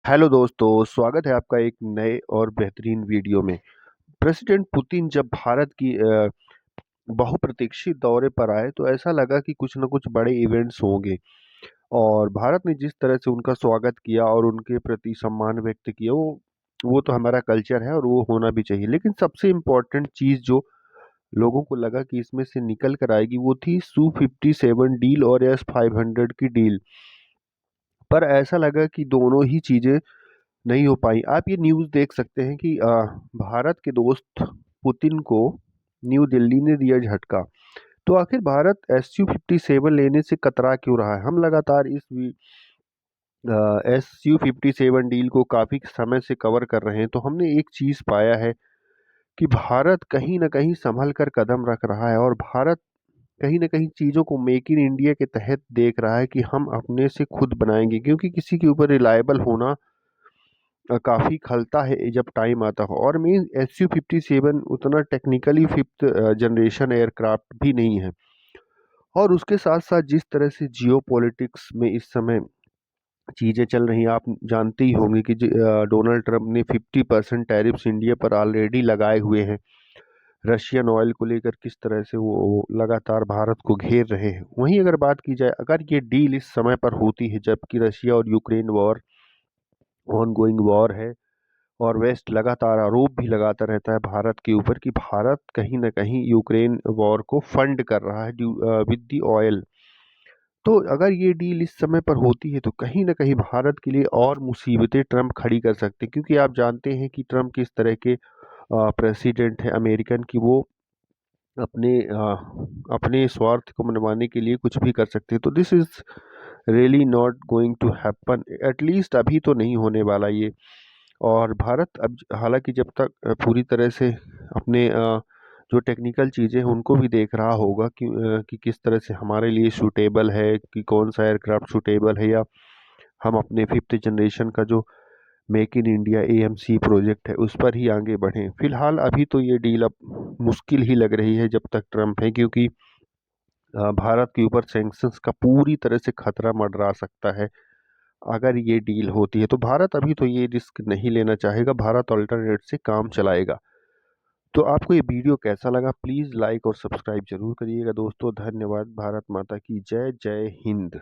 Hello दोस्तों, स्वागत है आपका एक नए और बेहतरीन वीडियो में। प्रेसिडेंट पुतिन जब भारत की बहुप्रतीक्षित दौरे पर आए तो ऐसा लगा कि कुछ न कुछ बड़े इवेंट्स होंगे और भारत ने जिस तरह से उनका स्वागत किया और उनके प्रति सम्मान व्यक्त किया वो तो हमारा कल्चर है और वो होना भी चाहिए। लेकिन सबसे इम्पोर्टेंट चीज़ जो लोगों को लगा कि इसमें से निकल कर आएगी वो थी Su-57 डील और S-500 की डील। पर ऐसा लगा कि दोनों ही चीज़ें नहीं हो पाई। आप ये न्यूज़ देख सकते हैं कि भारत के दोस्त पुतिन को न्यू दिल्ली ने दिया झटका। तो आखिर भारत Su-57 लेने से कतरा क्यों रहा है? हम लगातार इस Su-57 डील को काफ़ी समय से कवर कर रहे हैं, तो हमने एक चीज़ पाया है कि भारत कहीं न कहीं संभल कर कदम रख रहा है और भारत कहीं न कहीं चीज़ों को मेक इन इंडिया के तहत देख रहा है कि हम अपने से खुद बनाएँगे, क्योंकि किसी के ऊपर रिलायबल होना काफ़ी खलता है जब टाइम आता हो। और मेन Su-57 उतना टेक्निकली फिफ्थ जनरेशन एयरक्राफ्ट भी नहीं है। और उसके साथ साथ जिस तरह से जियो पॉलिटिक्स में इस समय चीज़ें चल रही हैं, आप जानते ही होंगे कि डोनाल्ड ट्रंप ने 50% टैरिफ्स इंडिया पर ऑलरेडी लगाए हुए हैं। रशियन ऑयल को लेकर किस तरह से वो लगातार भारत को घेर रहे हैं। वहीं अगर बात की जाए, अगर ये डील इस समय पर होती है जबकि रशिया और Ukraine war on going war है और वेस्ट लगातार आरोप भी लगाता रहता है भारत के ऊपर कि भारत कहीं न कहीं यूक्रेन वॉर को फंड कर रहा है विद द ऑयल। तो अगर ये डील इस समय पर होती है तो कहीं न कहीं भारत के लिए और मुसीबतें ट्रंप खड़ी कर सकते हैं, क्योंकि आप जानते हैं कि ट्रंप किस तरह के प्रेसिडेंट है अमेरिकन की। वो अपने स्वार्थ को मनवाने के लिए कुछ भी कर सकते हैं। तो this is really not going to happen, at least अभी तो नहीं होने वाला ये। और भारत अब हालांकि जब तक पूरी तरह से अपने जो टेक्निकल चीज़ें हैं उनको भी देख रहा होगा कि किस तरह से हमारे लिए सूटेबल है, कि कौन सा एयरक्राफ्ट सूटेबल है, या हम अपने फिफ्थ जनरेशन का जो make in India AMC project है उस पर ही आगे बढ़ें। फिलहाल अभी तो ये डील अब मुश्किल ही लग रही है जब तक ट्रंप है, क्योंकि भारत के ऊपर सैंक्शंस का पूरी तरह से खतरा मंडरा सकता है अगर ये डील होती है। तो भारत अभी तो ये रिस्क नहीं लेना चाहेगा, भारत अल्टरनेट से काम चलाएगा। तो आपको ये वीडियो कैसा लगा? प्लीज़ लाइक और सब्सक्राइब जरूर करिएगा दोस्तों। धन्यवाद। भारत माता की जय। जय हिंद।